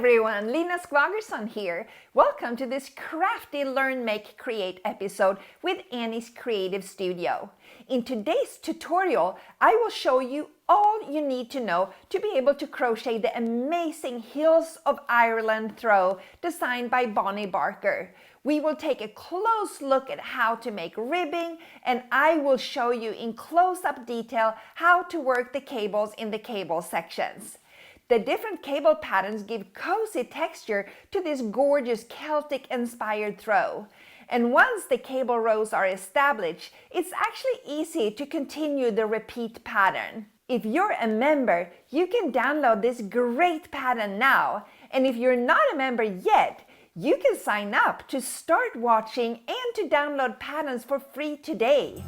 everyone, Lena Skvagerson here. Welcome to this crafty Learn, Make, Create episode with Annie's Creative Studio. In today's tutorial, I will show you all you need to know to be able to crochet the amazing Hills of Ireland throw designed by Bonnie Barker. We will take a close look at how to make ribbing, and I will show you in close-up detail how to work the cables in the cable sections. The different cable patterns give cozy texture to this gorgeous Celtic-inspired throw. And once the cable rows are established, it's actually easy to continue the repeat pattern. If you're a member, you can download this great pattern now. And if you're not a member yet, you can sign up to start watching and to download patterns for free today.